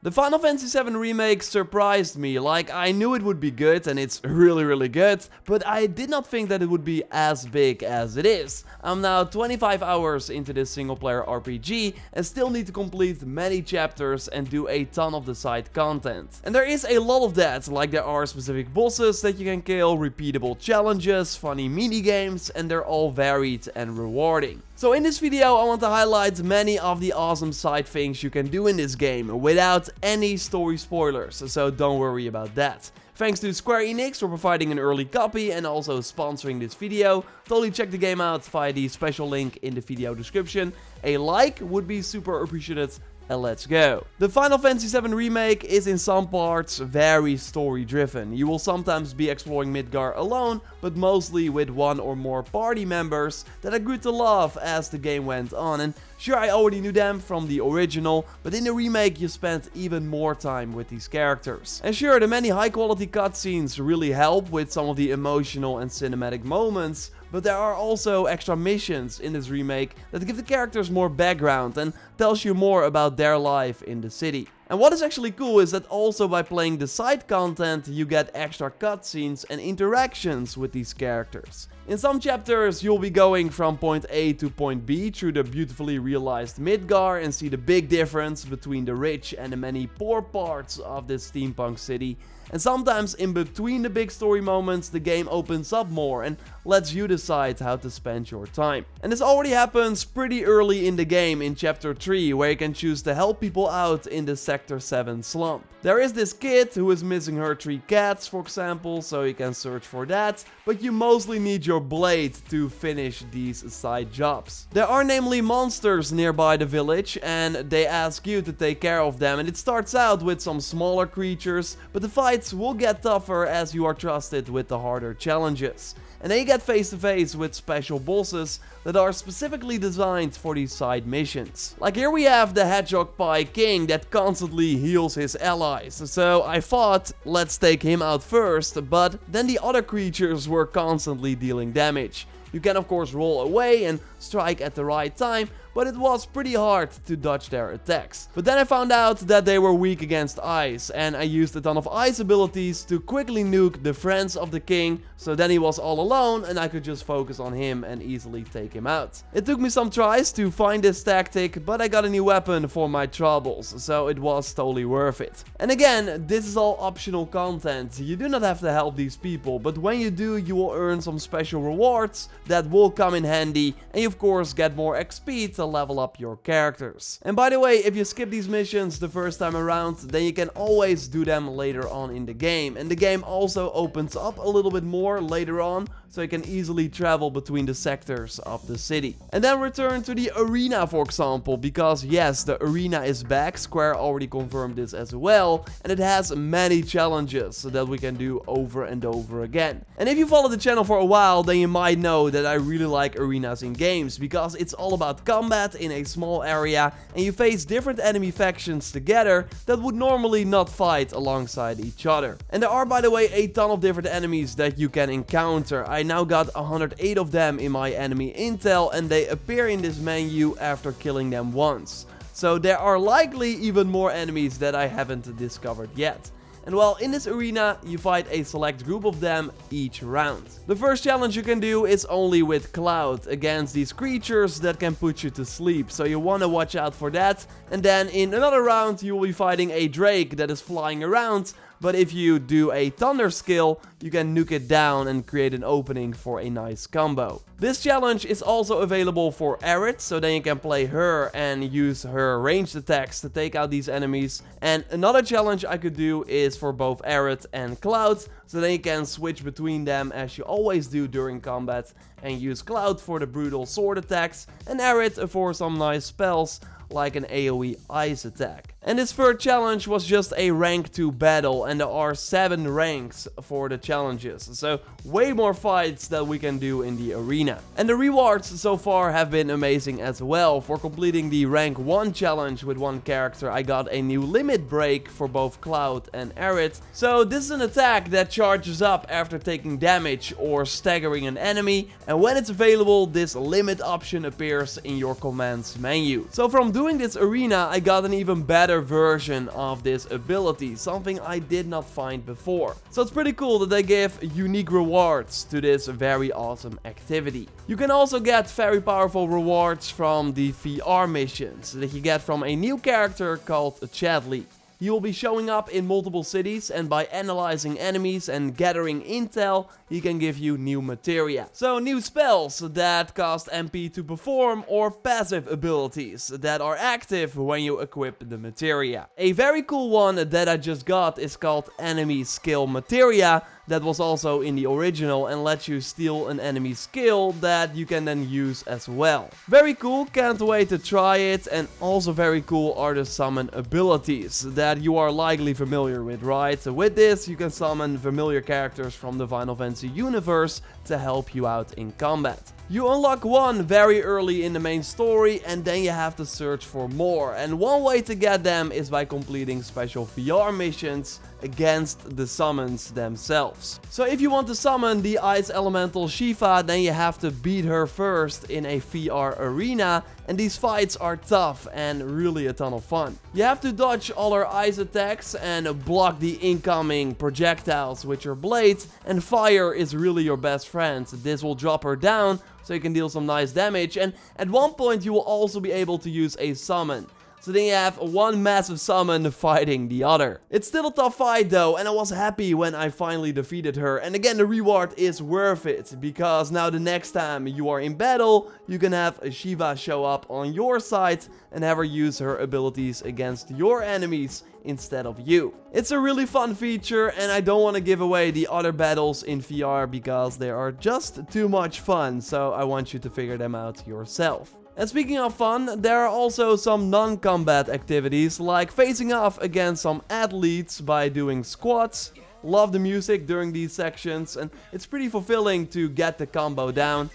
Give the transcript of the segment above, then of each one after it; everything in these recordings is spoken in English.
The Final Fantasy VII Remake surprised me. Like, I knew it would be good, and it's really good, but I did not think that it would be as big as it is. I'm now 25 hours into this single player RPG and still need to complete many chapters and do a ton of the side content. And there is a lot of that, like there are specific bosses that you can kill, repeatable challenges, funny mini games, and they're all varied and rewarding. So in this video I want to highlight many of the awesome side things you can do in this game without any story spoilers, so don't worry about that. Thanks to Square Enix for providing an early copy and also sponsoring this video. Totally check the game out via the special link in the video description. A like would be super appreciated. And let's go. The Final Fantasy VII Remake is in some parts very story driven. You will sometimes be exploring Midgar alone, but mostly with one or more party members that are good to love as the game went on. And sure, I already knew them from the original, but in the remake you spent even more time with these characters. And sure, the many high quality cutscenes really help with some of the emotional and cinematic moments, but there are also extra missions in this remake that give the characters more background and tells you more about their life in the city. And what is actually cool is that also by playing the side content you get extra cutscenes and interactions with these characters. In some chapters you'll be going from point A to point B through the beautifully realized Midgar and see the big difference between the rich and the many poor parts of this steampunk city. And sometimes in between the big story moments the game opens up more and lets you decide how to spend your time. And this already happens pretty early in the game in chapter 3, where you can choose to help people out in the Sector 7 slump. There is this kid who is missing her 3 cats, for example, so you can search for that, but you mostly need your blade to finish these side jobs. There are namely monsters nearby the village and they ask you to take care of them, and it starts out with some smaller creatures, but the fights will get tougher as you are trusted with the harder challenges. And then you get face to face with special bosses that are specifically designed for these side missions. Like here we have the Hedgehog Pie King that constantly heals his allies. So I thought, let's take him out first, but then the other creatures were constantly dealing damage. You can of course roll away and strike at the right time, but it was pretty hard to dodge their attacks. But then I found out that they were weak against ice, and I used a ton of ice abilities to quickly nuke the friends of the king, so then he was all alone and I could just focus on him and easily take him out. It took me some tries to find this tactic, but I got a new weapon for my troubles, so it was totally worth it. And again, this is all optional content. You do not have to help these people, but when you do, you will earn some special rewards that will come in handy, and you of course get more XP to level up your characters. And by the way, if you skip these missions the first time around, then you can always do them later on in the game. And the game also opens up a little bit more later on, so you can easily travel between the sectors of the city. And then return to the arena, for example, because yes, the arena is back. Square already confirmed this as well, and it has many challenges that we can do over and over again. And if you follow the channel for a while, then you might know that I really like arenas in games, because it's all about combat in a small area, and you face different enemy factions together that would normally not fight alongside each other. And there are, by the way, a ton of different enemies that you can encounter. I now got 108 of them in my enemy intel, and they appear in this menu after killing them once. So there are likely even more enemies that I haven't discovered yet. And well, in this arena, you fight a select group of them each round. The first challenge you can do is only with Cloud against these creatures that can put you to sleep, so you want to watch out for that. And then in another round, you will be fighting a Drake that is flying around, but if you do a Thunder skill, you can nuke it down and create an opening for a nice combo. This challenge is also available for Aerith, so then you can play her and use her ranged attacks to take out these enemies. And another challenge I could do is for both Aerith and Cloud, so then you can switch between them as you always do during combat, and use Cloud for the brutal sword attacks and Aerith for some nice spells like an AoE ice attack. And this third challenge was just a rank 2 battle, and there are 7 ranks for the challenges, so way more fights that we can do in the arena. And the rewards so far have been amazing as well. For completing the rank 1 challenge with one character, I got a new limit break for both Cloud and Aerith. So this is an attack that charges up after taking damage or staggering an enemy, and when it's available, this limit option appears in your commands menu. So from doing this arena, I got an even better better version of this ability, something I did not find before. So it's pretty cool that they give unique rewards to this very awesome activity. You can also get very powerful rewards from the VR missions that you get from a new character called Chadley. He will be showing up in multiple cities, and by analyzing enemies and gathering intel, he can give you new materia. So new spells that cost MP to perform, or passive abilities that are active when you equip the materia. A very cool one that I just got is called Enemy Skill Materia, that was also in the original and lets you steal an enemy skill that you can then use as well. Very cool, can't wait to try it. And also very cool are the summon abilities that you are likely familiar with, right? So with this you can summon familiar characters from the Final Fantasy universe to help you out in combat. You unlock one very early in the main story, and then you have to search for more. And one way to get them is by completing special VR missions against the summons themselves. So if you want to summon the Ice Elemental Shiva, then you have to beat her first in a VR arena, and these fights are tough and really a ton of fun. You have to dodge all her ice attacks and block the incoming projectiles with your blades, and fire is really your best friend. This will drop her down, so you can deal some nice damage, and at one point you will also be able to use a summon. So then you have one massive summon fighting the other. It's still a tough fight though, and I was happy when I finally defeated her. And again, the reward is worth it, because now the next time you are in battle, you can have a Shiva show up on your side and have her use her abilities against your enemies instead of you. It's a really fun feature, and I don't want to give away the other battles in VR because they are just too much fun, so I want you to figure them out yourself. And speaking of fun, there are also some non-combat activities, like facing off against some athletes by doing squats. Love the music during these sections, and it's pretty fulfilling to get the combo down.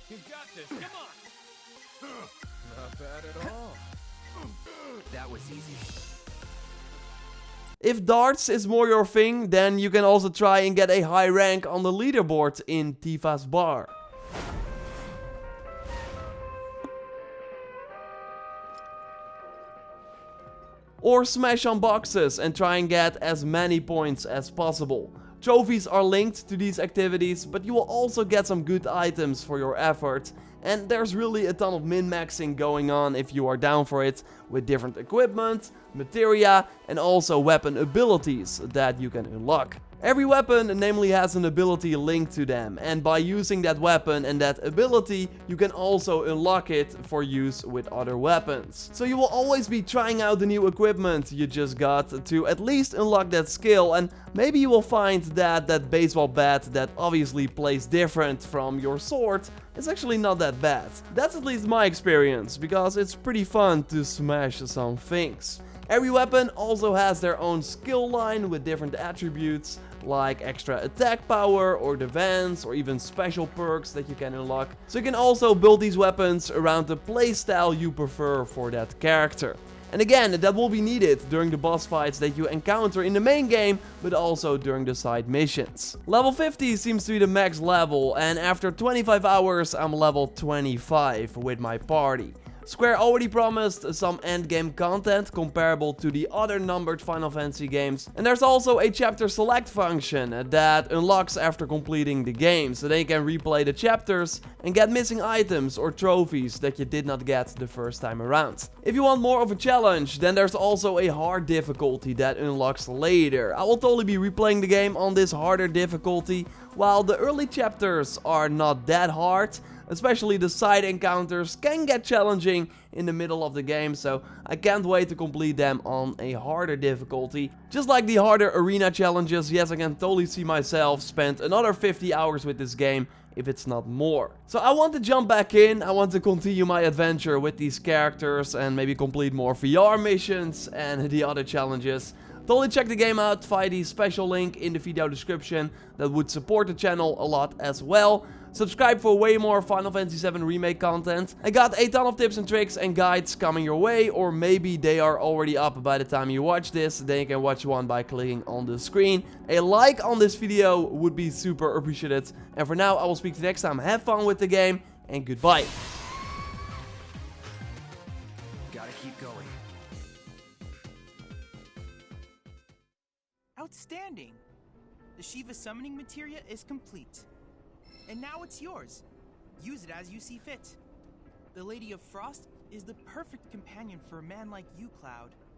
You've got this, come on! Not bad at all. That was easy. If darts is more your thing, then you can also try and get a high rank on the leaderboard in Tifa's bar. Or smash on boxes and try and get as many points as possible. Trophies are linked to these activities, but you will also get some good items for your effort. And there's really a ton of min-maxing going on if you are down for it, with different equipment, materia, and also weapon abilities that you can unlock. Every weapon namely has an ability linked to them, and by using that weapon and that ability, you can also unlock it for use with other weapons. So you will always be trying out the new equipment you just got to at least unlock that skill, and maybe you will find that that baseball bat that obviously plays different from your sword is actually not that bad. That's at least my experience, because it's pretty fun to smash some things. Every weapon also has their own skill line with different attributes, like extra attack power or defense, or even special perks that you can unlock. So you can also build these weapons around the playstyle you prefer for that character. And again, that will be needed during the boss fights that you encounter in the main game, but also during the side missions. Level 50 seems to be the max level, and after 25 hours I'm level 25 with my party. Square already promised some endgame content comparable to the other numbered Final Fantasy games. And there's also a chapter select function that unlocks after completing the game, so then you can replay the chapters and get missing items or trophies that you did not get the first time around. If you want more of a challenge, then there's also a hard difficulty that unlocks later. I will totally be replaying the game on this harder difficulty, while the early chapters are not that hard. Especially the side encounters can get challenging in the middle of the game, so I can't wait to complete them on a harder difficulty. Just like the harder arena challenges, yes, I can totally see myself spend another 50 hours with this game, if it's not more. So I want to jump back in, I want to continue my adventure with these characters and maybe complete more VR missions and the other challenges. Totally check the game out via the special link in the video description that would support the channel a lot as well. Subscribe for way more Final Fantasy VII Remake content. I got a ton of tips and tricks and guides coming your way, or maybe they are already up by the time you watch this. Then you can watch one by clicking on the screen. A like on this video would be super appreciated. And for now, I will speak to you next time. Have fun with the game, and goodbye. Gotta keep going. Outstanding! The Shiva summoning materia is complete. And now it's yours. Use it as you see fit. The Lady of Frost is the perfect companion for a man like you, Cloud.